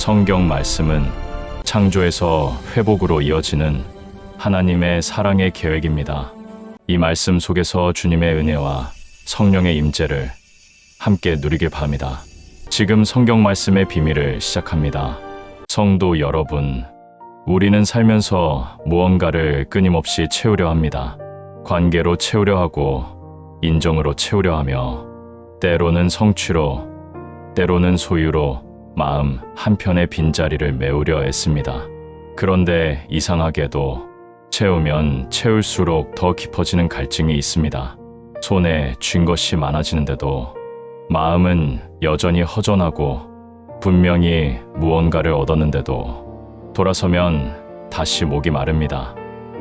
성경 말씀은 창조에서 회복으로 이어지는 하나님의 사랑의 계획입니다. 이 말씀 속에서 주님의 은혜와 성령의 임재를 함께 누리길 바랍니다. 지금 성경 말씀의 비밀을 시작합니다. 성도 여러분, 우리는 살면서 무언가를 끊임없이 채우려 합니다. 관계로 채우려 하고, 인정으로 채우려 하며, 때로는 성취로, 때로는 소유로 마음 한편의 빈자리를 메우려 애씁니다. 그런데 이상하게도 채우면 채울수록 더 깊어지는 갈증이 있습니다. 손에 쥔 것이 많아지는데도 마음은 여전히 허전하고, 분명히 무언가를 얻었는데도 돌아서면 다시 목이 마릅니다.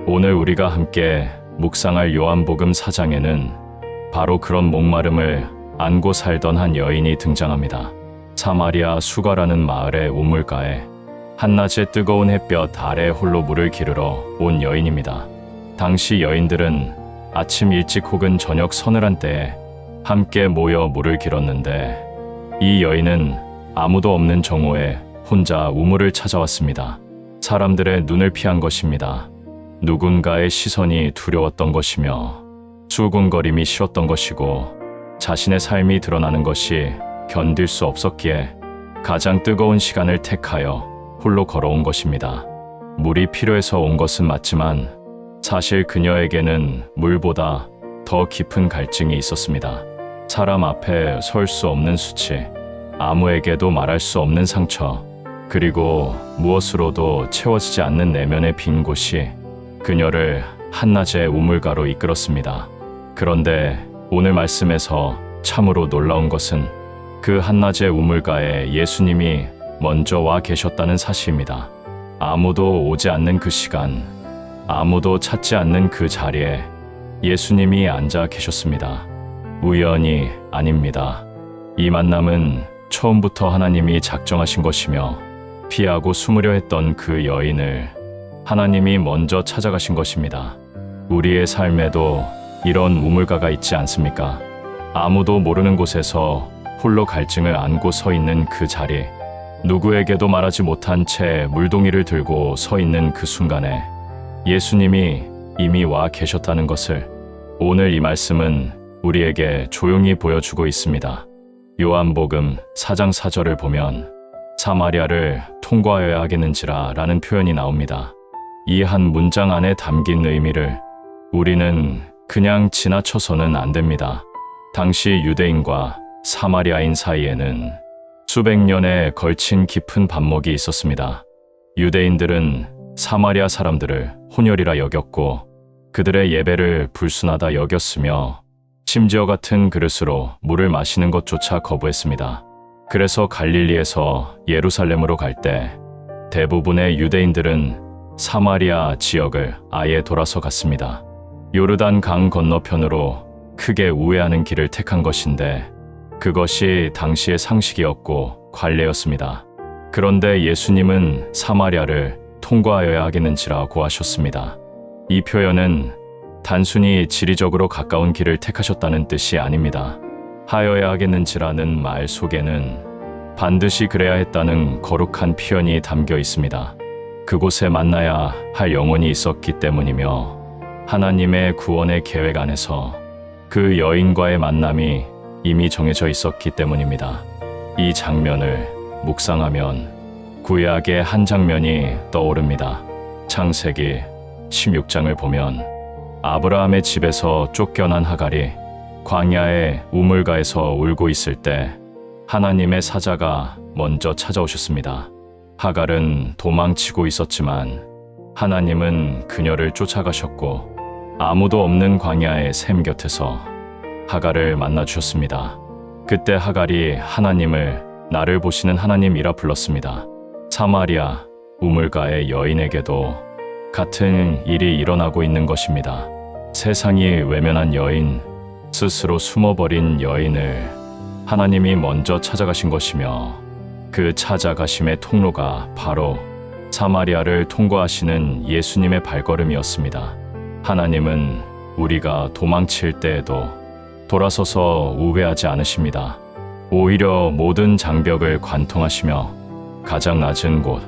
오늘 우리가 함께 묵상할 요한복음 4장에는 바로 그런 목마름을 안고 살던 한 여인이 등장합니다. 사마리아 수가라는 마을의 우물가에 한낮의 뜨거운 햇볕 아래 홀로 물을 기르러 온 여인입니다. 당시 여인들은 아침 일찍 혹은 저녁 서늘한 때에 함께 모여 물을 길었는데, 이 여인은 아무도 없는 정오에 혼자 우물을 찾아왔습니다. 사람들의 눈을 피한 것입니다. 누군가의 시선이 두려웠던 것이며, 수군거림이 싫었던 것이고, 자신의 삶이 드러나는 것이 견딜 수 없었기에 가장 뜨거운 시간을 택하여 홀로 걸어온 것입니다. 물이 필요해서 온 것은 맞지만 사실 그녀에게는 물보다 더 깊은 갈증이 있었습니다. 사람 앞에 설 수 없는 수치, 아무에게도 말할 수 없는 상처, 그리고 무엇으로도 채워지지 않는 내면의 빈 곳이 그녀를 한낮의 우물가로 이끌었습니다. 그런데 오늘 말씀에서 참으로 놀라운 것은 그 한낮의 우물가에 예수님이 먼저 와 계셨다는 사실입니다. 아무도 오지 않는 그 시간, 아무도 찾지 않는 그 자리에 예수님이 앉아 계셨습니다. 우연이 아닙니다. 이 만남은 처음부터 하나님이 작정하신 것이며, 피하고 숨으려 했던 그 여인을 하나님이 먼저 찾아가신 것입니다. 우리의 삶에도 이런 우물가가 있지 않습니까? 아무도 모르는 곳에서 홀로 갈증을 안고 서 있는 그 자리, 누구에게도 말하지 못한 채 물동이를 들고 서 있는 그 순간에 예수님이 이미 와 계셨다는 것을 오늘 이 말씀은 우리에게 조용히 보여주고 있습니다. 요한복음 4장 4절을 보면 사마리아를 통과하여야 하겠는지라 라는 표현이 나옵니다. 이 한 문장 안에 담긴 의미를 우리는 그냥 지나쳐서는 안 됩니다. 당시 유대인과 사마리아인 사이에는 수백 년에 걸친 깊은 반목이 있었습니다. 유대인들은 사마리아 사람들을 혼혈이라 여겼고, 그들의 예배를 불순하다 여겼으며, 심지어 같은 그릇으로 물을 마시는 것조차 거부했습니다. 그래서 갈릴리에서 예루살렘으로 갈 때 대부분의 유대인들은 사마리아 지역을 아예 돌아서 갔습니다. 요르단 강 건너편으로 크게 우회하는 길을 택한 것인데, 그것이 당시의 상식이었고 관례였습니다. 그런데 예수님은 사마리아를 통과하여야 하겠는지라고 하셨습니다. 이 표현은 단순히 지리적으로 가까운 길을 택하셨다는 뜻이 아닙니다. 하여야 하겠는지라는 말 속에는 반드시 그래야 했다는 거룩한 표현이 담겨 있습니다. 그곳에 만나야 할 영혼이 있었기 때문이며, 하나님의 구원의 계획 안에서 그 여인과의 만남이 이미 정해져 있었기 때문입니다. 이 장면을 묵상하면 구약의 한 장면이 떠오릅니다. 창세기 16장을 보면 아브라함의 집에서 쫓겨난 하갈이 광야의 우물가에서 울고 있을 때 하나님의 사자가 먼저 찾아오셨습니다. 하갈은 도망치고 있었지만 하나님은 그녀를 쫓아가셨고, 아무도 없는 광야의 샘 곁에서 하갈을 만나주셨습니다. 그때 하갈이 하나님을 나를 보시는 하나님이라 불렀습니다. 사마리아 우물가의 여인에게도 같은 일이 일어나고 있는 것입니다. 세상이 외면한 여인, 스스로 숨어버린 여인을 하나님이 먼저 찾아가신 것이며, 그 찾아가심의 통로가 바로 사마리아를 통과하시는 예수님의 발걸음이었습니다. 하나님은 우리가 도망칠 때에도 돌아서서 우회하지 않으십니다. 오히려 모든 장벽을 관통하시며 가장 낮은 곳,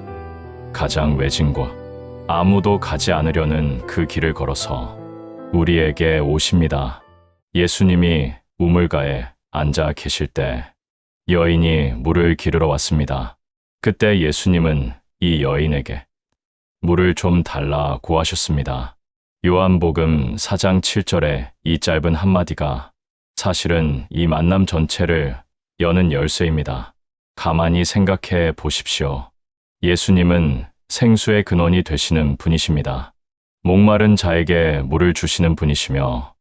가장 외진 곳, 아무도 가지 않으려는 그 길을 걸어서 우리에게 오십니다. 예수님이 우물가에 앉아 계실 때 여인이 물을 기르러 왔습니다. 그때 예수님은 이 여인에게 물을 좀 달라고 하셨습니다. 요한복음 4장 7절의 이 짧은 한마디가 사실은 이 만남 전체를 여는 열쇠입니다. 가만히 생각해 보십시오. 예수님은 생수의 근원이 되시는 분이십니다. 목마른 자에게 물을 주시는 분이시며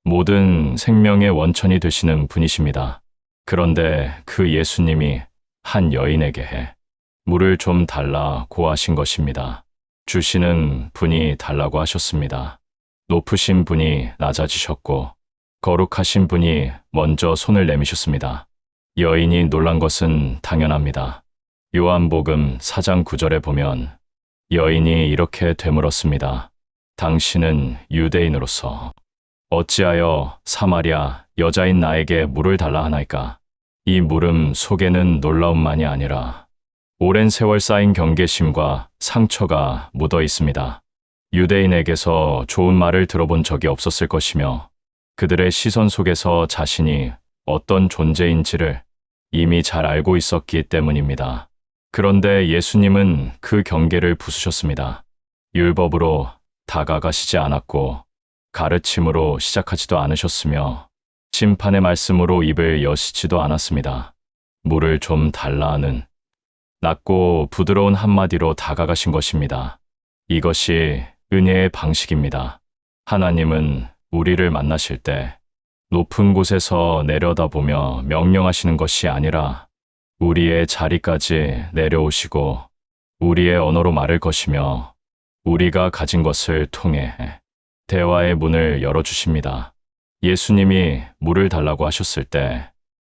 모든 생명의 원천이 되시는 분이십니다. 그런데 그 예수님이 한 여인에게 물을 좀 달라고 하신 것입니다. 주시는 분이 달라고 하셨습니다. 높으신 분이 낮아지셨고 거룩하신 분이 먼저 손을 내미셨습니다. 여인이 놀란 것은 당연합니다. 요한복음 4장 9절에 보면 여인이 이렇게 되물었습니다. 당신은 유대인으로서 어찌하여 사마리아 여자인 나에게 물을 달라 하나이까? 이 물음 속에는 놀라움만이 아니라 오랜 세월 쌓인 경계심과 상처가 묻어 있습니다. 유대인에게서 좋은 말을 들어본 적이 없었을 것이며 그들의 시선 속에서 자신이 어떤 존재인지를 이미 잘 알고 있었기 때문입니다. 그런데 예수님은 그 경계를 부수셨습니다. 율법으로 다가가시지 않았고 가르침으로 시작하지도 않으셨으며 심판의 말씀으로 입을 여시지도 않았습니다. 물을 좀 달라 하는 낮고 부드러운 한마디로 다가가신 것입니다. 이것이 은혜의 방식입니다. 하나님은 우리를 만나실 때 높은 곳에서 내려다보며 명령하시는 것이 아니라 우리의 자리까지 내려오시고 우리의 언어로 말을 것이며 우리가 가진 것을 통해 대화의 문을 열어주십니다. 예수님이 물을 달라고 하셨을 때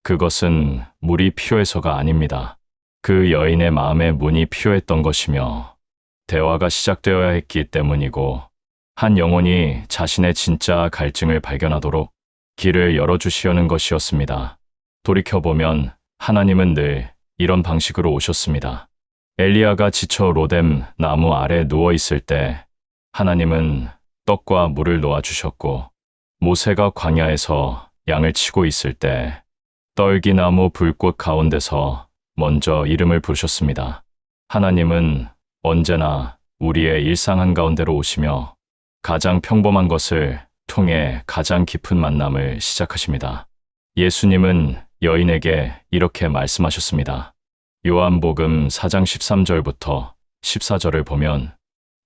그것은 물이 필요해서가 아닙니다. 그 여인의 마음에 문이 필요했던 것이며 대화가 시작되어야 했기 때문이고 한 영혼이 자신의 진짜 갈증을 발견하도록 길을 열어주시려는 것이었습니다. 돌이켜보면 하나님은 늘 이런 방식으로 오셨습니다. 엘리야가 지쳐 로뎀 나무 아래 누워있을 때 하나님은 떡과 물을 놓아주셨고 모세가 광야에서 양을 치고 있을 때 떨기나무 불꽃 가운데서 먼저 이름을 부르셨습니다. 하나님은 언제나 우리의 일상 한가운데로 오시며 가장 평범한 것을 통해 가장 깊은 만남을 시작하십니다. 예수님은 여인에게 이렇게 말씀하셨습니다. 요한복음 4장 13절부터 14절을 보면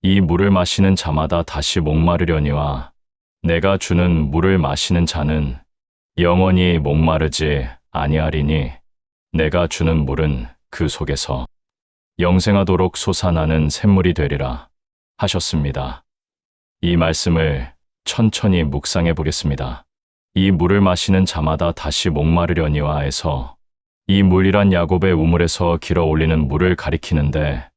이 물을 마시는 자마다 다시 목마르려니와 내가 주는 물을 마시는 자는 영원히 목마르지 아니하리니 내가 주는 물은 그 속에서 영생하도록 솟아나는 샘물이 되리라 하셨습니다. 이 말씀을 천천히 묵상해 보겠습니다. 이 물을 마시는 자마다 다시 목마르려니와 해서 이 물이란 야곱의 우물에서 길어 올리는 물을 가리키는데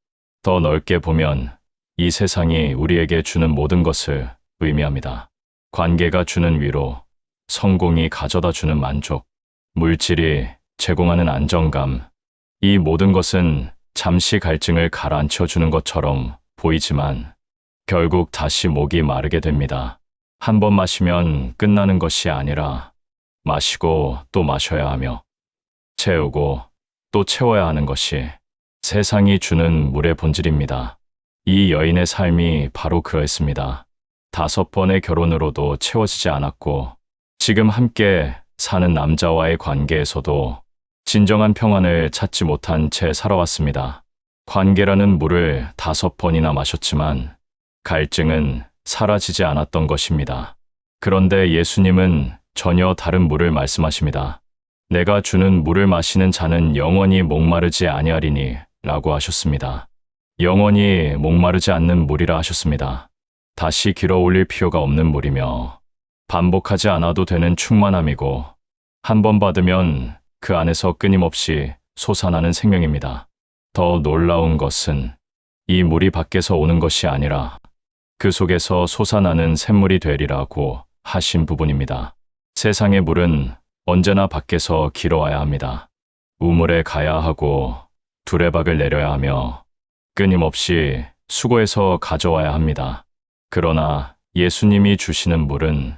더 넓게 보면 이 세상이 우리에게 주는 모든 것을 의미합니다. 관계가 주는 위로, 성공이 가져다 주는 만족, 물질이 제공하는 안정감, 이 모든 것은 잠시 갈증을 가라앉혀 주는 것처럼 보이지만 결국 다시 목이 마르게 됩니다. 한 번 마시면 끝나는 것이 아니라 마시고 또 마셔야 하며 채우고 또 채워야 하는 것이 세상이 주는 물의 본질입니다. 이 여인의 삶이 바로 그러했습니다. 5번의 결혼으로도 채워지지 않았고 지금 함께 사는 남자와의 관계에서도 진정한 평안을 찾지 못한 채 살아왔습니다. 관계라는 물을 5번이나 마셨지만 갈증은 사라지지 않았던 것입니다. 그런데 예수님은 전혀 다른 물을 말씀하십니다. 내가 주는 물을 마시는 자는 영원히 목마르지 아니하리니 라고 하셨습니다. 영원히 목마르지 않는 물이라 하셨습니다. 다시 길어 올릴 필요가 없는 물이며 반복하지 않아도 되는 충만함이고 한 번 받으면 그 안에서 끊임없이 솟아나는 생명입니다. 더 놀라운 것은 이 물이 밖에서 오는 것이 아니라 그 속에서 솟아나는 샘물이 되리라고 하신 부분입니다. 세상의 물은 언제나 밖에서 길어와야 합니다. 우물에 가야 하고 두레박을 내려야 하며 끊임없이 수고해서 가져와야 합니다. 그러나 예수님이 주시는 물은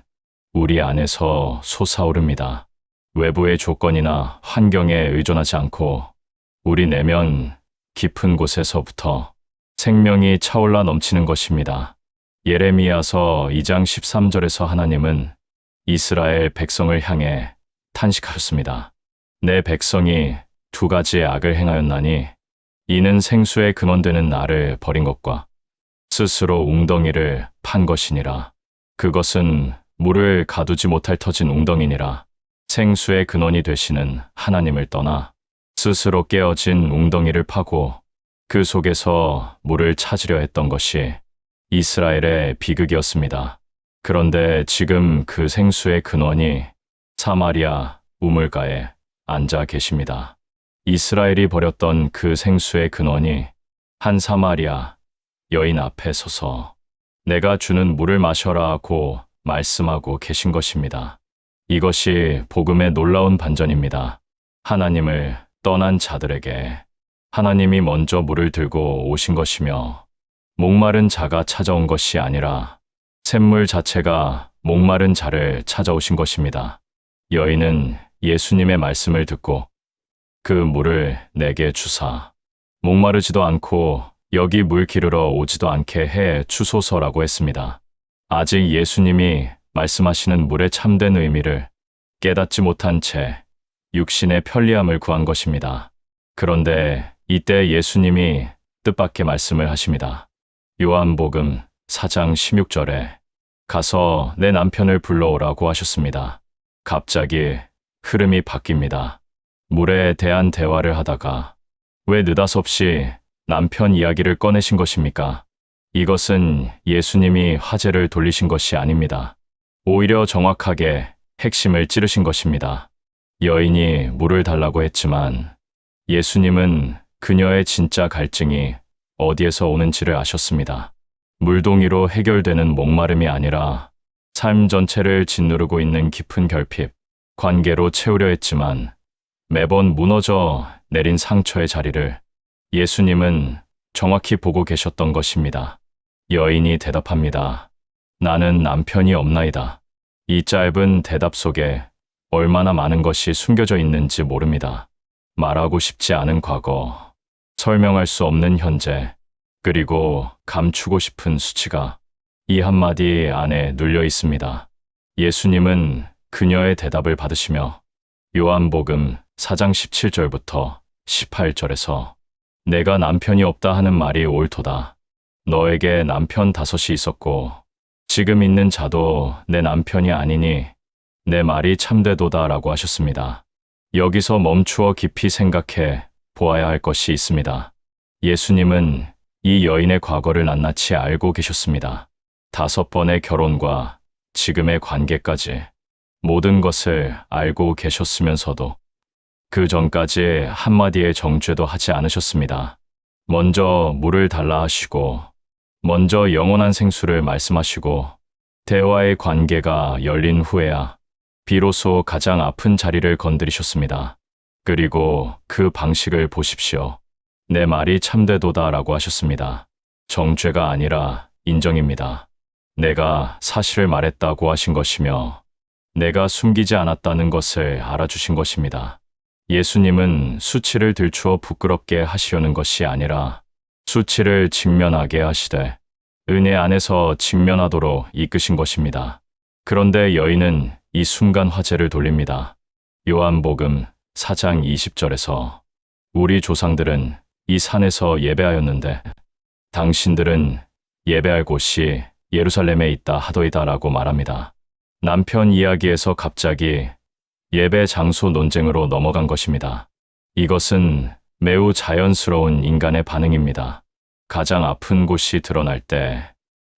우리 안에서 솟아오릅니다. 외부의 조건이나 환경에 의존하지 않고 우리 내면 깊은 곳에서부터 생명이 차올라 넘치는 것입니다. 예레미야서 2장 13절에서 하나님은 이스라엘 백성을 향해 탄식하셨습니다. 내 백성이 두 가지의 악을 행하였나니 이는 생수의 근원되는 나를 버린 것과 스스로 웅덩이를 판 것이니라. 그것은 물을 가두지 못할 터진 웅덩이니라. 생수의 근원이 되시는 하나님을 떠나 스스로 깨어진 웅덩이를 파고 그 속에서 물을 찾으려 했던 것이 이스라엘의 비극이었습니다. 그런데 지금 그 생수의 근원이 사마리아 우물가에 앉아 계십니다. 이스라엘이 버렸던 그 생수의 근원이 한 사마리아 여인 앞에 서서 내가 주는 물을 마셔라고 말씀하고 계신 것입니다. 이것이 복음의 놀라운 반전입니다. 하나님을 떠난 자들에게 하나님이 먼저 물을 들고 오신 것이며 목마른 자가 찾아온 것이 아니라 샘물 자체가 목마른 자를 찾아오신 것입니다. 여인은 예수님의 말씀을 듣고 그 물을 내게 주사 목마르지도 않고 여기 물 기르러 오지도 않게 해 주소서라고 했습니다. 아직 예수님이 말씀하시는 물의 참된 의미를 깨닫지 못한 채 육신의 편리함을 구한 것입니다. 그런데 이때 예수님이 뜻밖의 말씀을 하십니다. 요한복음 4장 16절에 가서 내 남편을 불러오라고 하셨습니다. 갑자기 흐름이 바뀝니다. 물에 대한 대화를 하다가 왜 느닷없이 남편 이야기를 꺼내신 것입니까? 이것은 예수님이 화제를 돌리신 것이 아닙니다. 오히려 정확하게 핵심을 찌르신 것입니다. 여인이 물을 달라고 했지만 예수님은 그녀의 진짜 갈증이 어디에서 오는지를 아셨습니다. 물동이로 해결되는 목마름이 아니라 삶 전체를 짓누르고 있는 깊은 결핍, 관계로 채우려 했지만 매번 무너져 내린 상처의 자리를 예수님은 정확히 보고 계셨던 것입니다. 여인이 대답합니다. 나는 남편이 없나이다. 이 짧은 대답 속에 얼마나 많은 것이 숨겨져 있는지 모릅니다. 말하고 싶지 않은 과거, 설명할 수 없는 현재, 그리고 감추고 싶은 수치가 이 한마디 안에 눌려 있습니다. 예수님은 그녀의 대답을 받으시며 요한복음 4장 17절부터 18절에서 내가 남편이 없다 하는 말이 옳도다. 너에게 남편 5이 있었고 지금 있는 자도 내 남편이 아니니 내 말이 참되도다 라고 하셨습니다. 여기서 멈추어 깊이 생각해 보아야 할 것이 있습니다. 예수님은 이 여인의 과거를 낱낱이 알고 계셨습니다. 5번의 결혼과 지금의 관계까지 모든 것을 알고 계셨으면서도 그 전까지 한마디의 정죄도 하지 않으셨습니다. 먼저 물을 달라 하시고, 먼저 영원한 생수를 말씀하시고, 대화의 관계가 열린 후에야 비로소 가장 아픈 자리를 건드리셨습니다. 그리고 그 방식을 보십시오. 내 말이 참되도다 라고 하셨습니다. 정죄가 아니라 인정입니다. 내가 사실을 말했다고 하신 것이며 내가 숨기지 않았다는 것을 알아주신 것입니다. 예수님은 수치를 들추어 부끄럽게 하시려는 것이 아니라 수치를 직면하게 하시되 은혜 안에서 직면하도록 이끄신 것입니다. 그런데 여인은 이 순간 화제를 돌립니다. 요한복음 4장 20절에서 우리 조상들은 이 산에서 예배하였는데 당신들은 예배할 곳이 예루살렘에 있다 하더이다 라고 말합니다. 남편 이야기에서 갑자기 예배 장소 논쟁으로 넘어간 것입니다. 이것은 매우 자연스러운 인간의 반응입니다. 가장 아픈 곳이 드러날 때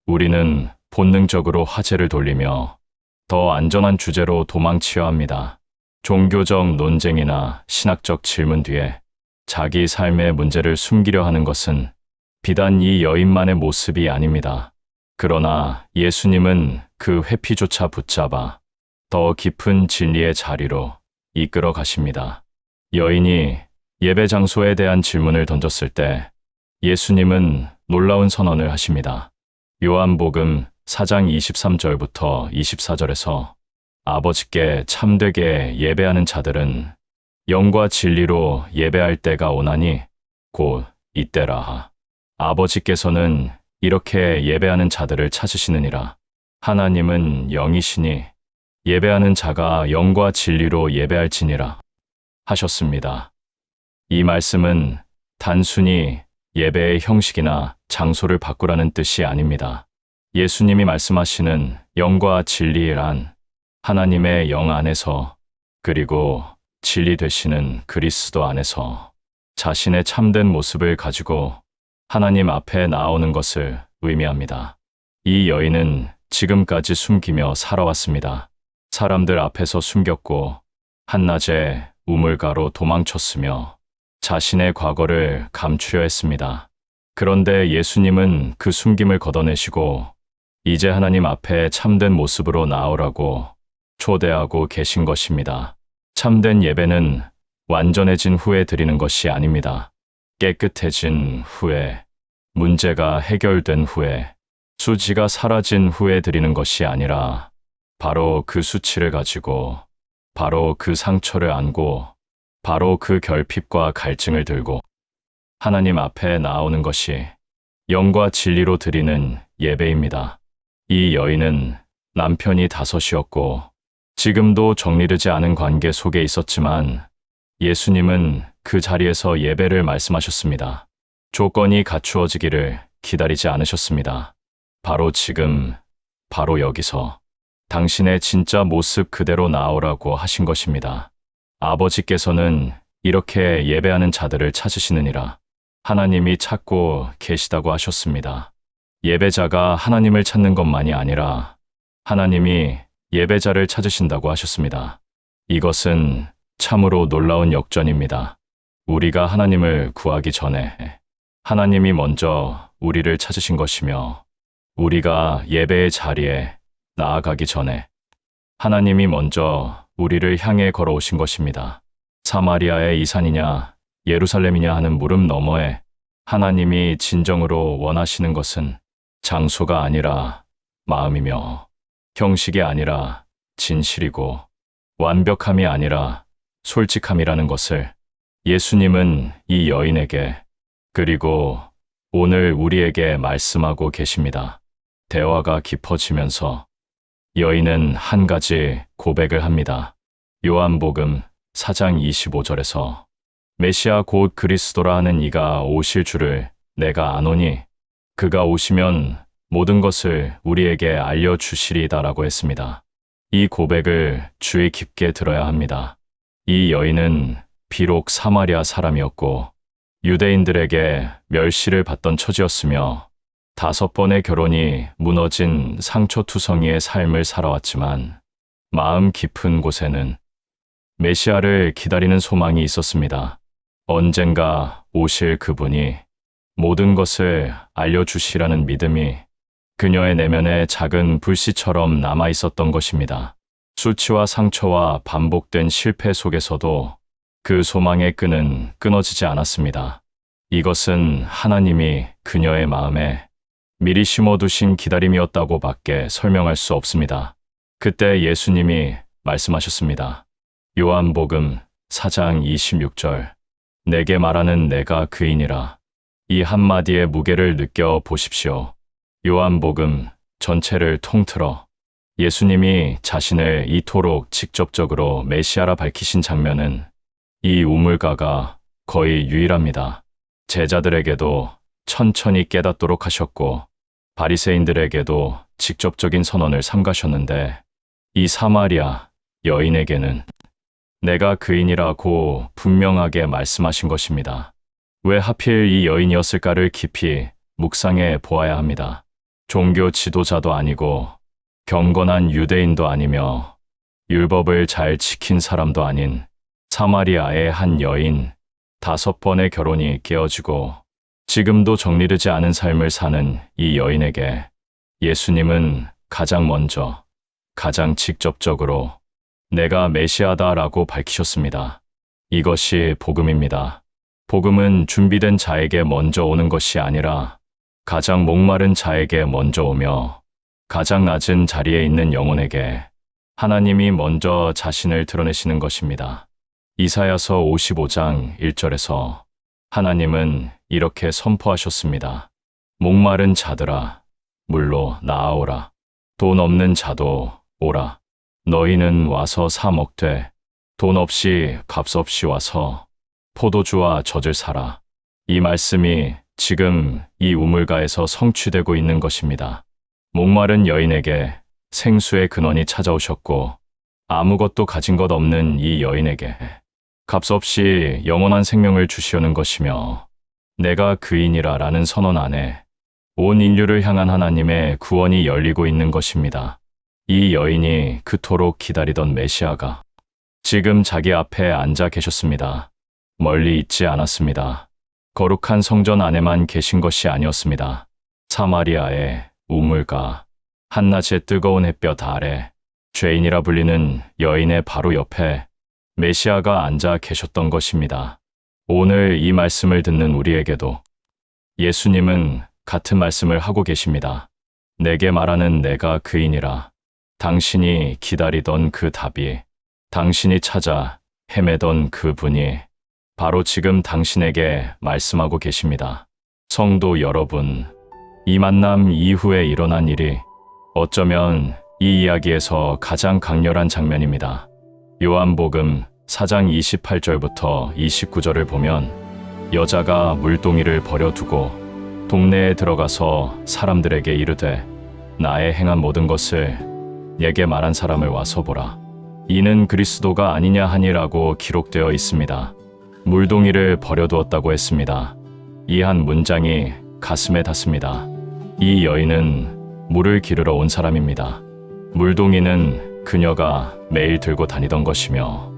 우리는 본능적으로 화제를 돌리며 더 안전한 주제로 도망치려 합니다. 종교적 논쟁이나 신학적 질문 뒤에 자기 삶의 문제를 숨기려 하는 것은 비단 이 여인만의 모습이 아닙니다. 그러나 예수님은 그 회피조차 붙잡아 더 깊은 진리의 자리로 이끌어 가십니다. 여인이 예배 장소에 대한 질문을 던졌을 때 예수님은 놀라운 선언을 하십니다. 요한복음 4장 23절부터 24절에서 아버지께 참되게 예배하는 자들은 영과 진리로 예배할 때가 오나니 곧 이때라. 아버지께서는 이렇게 예배하는 자들을 찾으시느니라. 하나님은 영이시니 예배하는 자가 영과 진리로 예배할지니라 하셨습니다. 이 말씀은 단순히 예배의 형식이나 장소를 바꾸라는 뜻이 아닙니다. 예수님이 말씀하시는 영과 진리란 하나님의 영 안에서 그리고 진리 되시는 그리스도 안에서 자신의 참된 모습을 가지고 하나님 앞에 나오는 것을 의미합니다. 이 여인은 지금까지 숨기며 살아왔습니다. 사람들 앞에서 숨겼고 한낮에 우물가로 도망쳤으며 자신의 과거를 감추려 했습니다. 그런데 예수님은 그 숨김을 걷어내시고 이제 하나님 앞에 참된 모습으로 나오라고 초대하고 계신 것입니다. 참된 예배는 완전해진 후에 드리는 것이 아닙니다. 깨끗해진 후에, 문제가 해결된 후에, 수치가 사라진 후에 드리는 것이 아니라 바로 그 수치를 가지고, 바로 그 상처를 안고, 바로 그 결핍과 갈증을 들고 하나님 앞에 나오는 것이 영과 진리로 드리는 예배입니다. 이 여인은 남편이 5이었고 지금도 정리되지 않은 관계 속에 있었지만 예수님은 그 자리에서 예배를 말씀하셨습니다. 조건이 갖추어지기를 기다리지 않으셨습니다. 바로 지금, 바로 여기서 당신의 진짜 모습 그대로 나오라고 하신 것입니다. 아버지께서는 이렇게 예배하는 자들을 찾으시느니라. 하나님이 찾고 계시다고 하셨습니다. 예배자가 하나님을 찾는 것만이 아니라 하나님이 예배자를 찾으신다고 하셨습니다. 이것은 참으로 놀라운 역전입니다. 우리가 하나님을 구하기 전에 하나님이 먼저 우리를 찾으신 것이며 우리가 예배의 자리에 나아가기 전에 하나님이 먼저 우리를 향해 걸어오신 것입니다. 사마리아의 이 산이냐 예루살렘이냐 하는 물음 너머에 하나님이 진정으로 원하시는 것은 장소가 아니라 마음이며 형식이 아니라 진실이고 완벽함이 아니라 솔직함이라는 것을 예수님은 이 여인에게 그리고 오늘 우리에게 말씀하고 계십니다. 대화가 깊어지면서 여인은 한 가지 고백을 합니다. 요한복음 4장 25절에서 메시아 곧 그리스도라 하는 이가 오실 줄을 내가 아노니 그가 오시면 모든 것을 우리에게 알려주시리다라고 했습니다. 이 고백을 주의 깊게 들어야 합니다. 이 여인은 비록 사마리아 사람이었고 유대인들에게 멸시를 받던 처지였으며 5번의 결혼이 무너진 상처투성이의 삶을 살아왔지만 마음 깊은 곳에는 메시아를 기다리는 소망이 있었습니다. 언젠가 오실 그분이 모든 것을 알려주시라는 믿음이 그녀의 내면에 작은 불씨처럼 남아 있었던 것입니다. 수치와 상처와 반복된 실패 속에서도 그 소망의 끈은 끊어지지 않았습니다. 이것은 하나님이 그녀의 마음에 미리 심어두신 기다림이었다고 밖에 설명할 수 없습니다. 그때 예수님이 말씀하셨습니다. 요한복음 4장 26절 내게 말하는 내가 그이니라. 이 한마디의 무게를 느껴보십시오. 요한복음 전체를 통틀어 예수님이 자신을 이토록 직접적으로 메시아라 밝히신 장면은 이 우물가가 거의 유일합니다. 제자들에게도 천천히 깨닫도록 하셨고 바리새인들에게도 직접적인 선언을 삼가셨는데 이 사마리아 여인에게는 내가 그인이라고 분명하게 말씀하신 것입니다. 왜 하필 이 여인이었을까를 깊이 묵상해 보아야 합니다. 종교 지도자도 아니고 경건한 유대인도 아니며 율법을 잘 지킨 사람도 아닌 사마리아의 한 여인, 5번의 결혼이 깨어지고 지금도 정리되지 않은 삶을 사는 이 여인에게 예수님은 가장 먼저, 가장 직접적으로 내가 메시아다라고 밝히셨습니다. 이것이 복음입니다. 복음은 준비된 자에게 먼저 오는 것이 아니라 가장 목마른 자에게 먼저 오며 가장 낮은 자리에 있는 영혼에게 하나님이 먼저 자신을 드러내시는 것입니다. 이사야서 55장 1절에서 하나님은 이렇게 선포하셨습니다. 목마른 자들아, 물로 나아오라. 돈 없는 자도 오라. 너희는 와서 사 먹되 돈 없이 값 없이 와서 포도주와 젖을 사라. 이 말씀이 지금 이 우물가에서 성취되고 있는 것입니다. 목마른 여인에게 생수의 근원이 찾아오셨고 아무것도 가진 것 없는 이 여인에게 값없이 영원한 생명을 주시려는 것이며 내가 그인이라 라는 선언 안에 온 인류를 향한 하나님의 구원이 열리고 있는 것입니다. 이 여인이 그토록 기다리던 메시아가 지금 자기 앞에 앉아 계셨습니다. 멀리 있지 않았습니다. 거룩한 성전 안에만 계신 것이 아니었습니다. 사마리아의 우물가, 한낮의 뜨거운 햇볕 아래 죄인이라 불리는 여인의 바로 옆에 메시아가 앉아 계셨던 것입니다. 오늘 이 말씀을 듣는 우리에게도 예수님은 같은 말씀을 하고 계십니다. 내게 말하는 내가 그인이라. 당신이 기다리던 그 답이, 당신이 찾아 헤매던 그 분이 바로 지금 당신에게 말씀하고 계십니다. 성도 여러분, 이 만남 이후에 일어난 일이 어쩌면 이 이야기에서 가장 강렬한 장면입니다. 요한복음 4장 28절부터 29절을 보면 여자가 물동이를 버려두고 동네에 들어가서 사람들에게 이르되 나의 행한 모든 것을 내게 말한 사람을 와서 보라. 이는 그리스도가 아니냐 하니라고 기록되어 있습니다. 물동이를 버려두었다고 했습니다. 이 한 문장이 가슴에 닿습니다. 이 여인은 물을 기르러 온 사람입니다. 물동이는 그녀가 매일 들고 다니던 것이며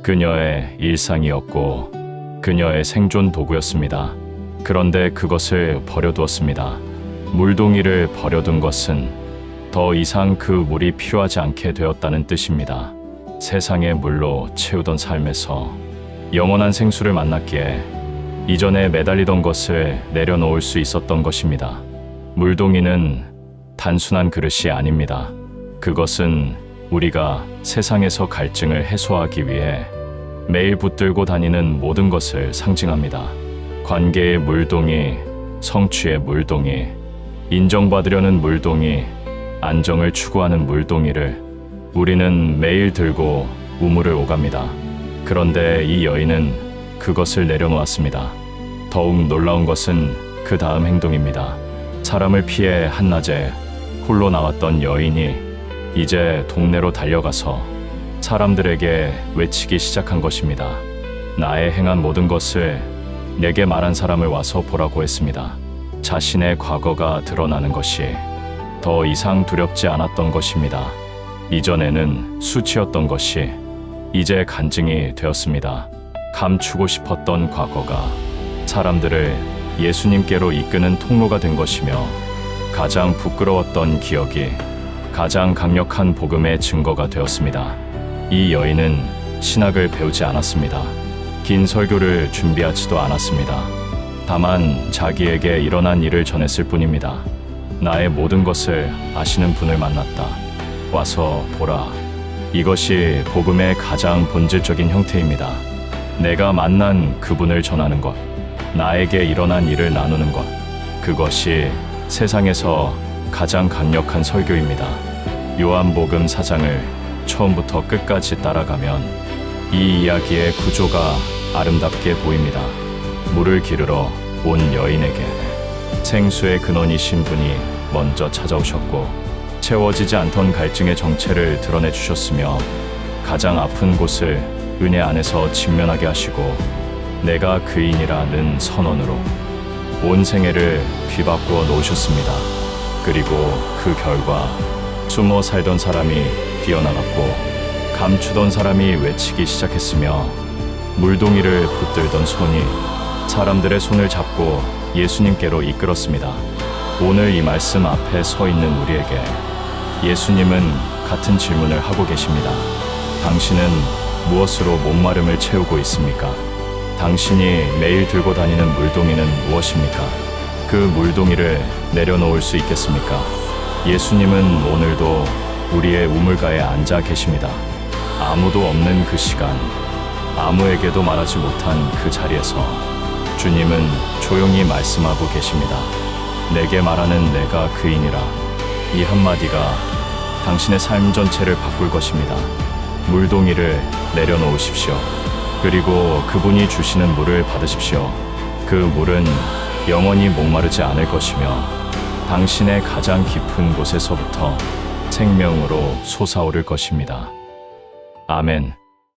그녀의 일상이었고 그녀의 생존 도구였습니다. 그런데 그것을 버려두었습니다. 물동이를 버려둔 것은 더 이상 그 물이 필요하지 않게 되었다는 뜻입니다. 세상의 물로 채우던 삶에서 영원한 생수를 만났기에 이전에 매달리던 것을 내려놓을 수 있었던 것입니다. 물동이는 단순한 그릇이 아닙니다. 그것은 우리가 세상에서 갈증을 해소하기 위해 매일 붙들고 다니는 모든 것을 상징합니다. 관계의 물동이, 성취의 물동이, 인정받으려는 물동이, 안정을 추구하는 물동이를 우리는 매일 들고 우물을 오갑니다. 그런데 이 여인은 그것을 내려놓았습니다. 더욱 놀라운 것은 그 다음 행동입니다. 사람을 피해 한낮에 홀로 나왔던 여인이 이제 동네로 달려가서 사람들에게 외치기 시작한 것입니다. 나의 행한 모든 것을 내게 말한 사람을 와서 보라고 했습니다. 자신의 과거가 드러나는 것이 더 이상 두렵지 않았던 것입니다. 이전에는 수치였던 것이 이제 간증이 되었습니다. 감추고 싶었던 과거가 사람들을 예수님께로 이끄는 통로가 된 것이며 가장 부끄러웠던 기억이 가장 강력한 복음의 증거가 되었습니다. 이 여인은 신학을 배우지 않았습니다. 긴 설교를 준비하지도 않았습니다. 다만 자기에게 일어난 일을 전했을 뿐입니다. 나의 모든 것을 아시는 분을 만났다. 와서 보라. 이것이 복음의 가장 본질적인 형태입니다. 내가 만난 그분을 전하는 것, 나에게 일어난 일을 나누는 것, 그것이 세상에서 가장 강력한 설교입니다. 요한복음 4장을 처음부터 끝까지 따라가면 이 이야기의 구조가 아름답게 보입니다. 물을 기르러 온 여인에게 생수의 근원이신 분이 먼저 찾아오셨고 채워지지 않던 갈증의 정체를 드러내 주셨으며 가장 아픈 곳을 은혜 안에서 직면하게 하시고 내가 그인이라는 선언으로 온 생애를 뒤바꾸어 놓으셨습니다. 그리고 그 결과 숨어 살던 사람이 뛰어나갔고 감추던 사람이 외치기 시작했으며 물동이를 붙들던 손이 사람들의 손을 잡고 예수님께로 이끌었습니다. 오늘 이 말씀 앞에 서 있는 우리에게 예수님은 같은 질문을 하고 계십니다. 당신은 무엇으로 목마름을 채우고 있습니까? 당신이 매일 들고 다니는 물동이는 무엇입니까? 그 물동이를 내려놓을 수 있겠습니까? 예수님은 오늘도 우리의 우물가에 앉아 계십니다. 아무도 없는 그 시간, 아무에게도 말하지 못한 그 자리에서 주님은 조용히 말씀하고 계십니다. 내게 말하는 내가 그이니라. 이 한마디가 당신의 삶 전체를 바꿀 것입니다. 물동이를 내려놓으십시오. 그리고 그분이 주시는 물을 받으십시오. 그 물은 영원히 목마르지 않을 것이며 당신의 가장 깊은 곳에서부터 생명으로 솟아오를 것입니다. 아멘.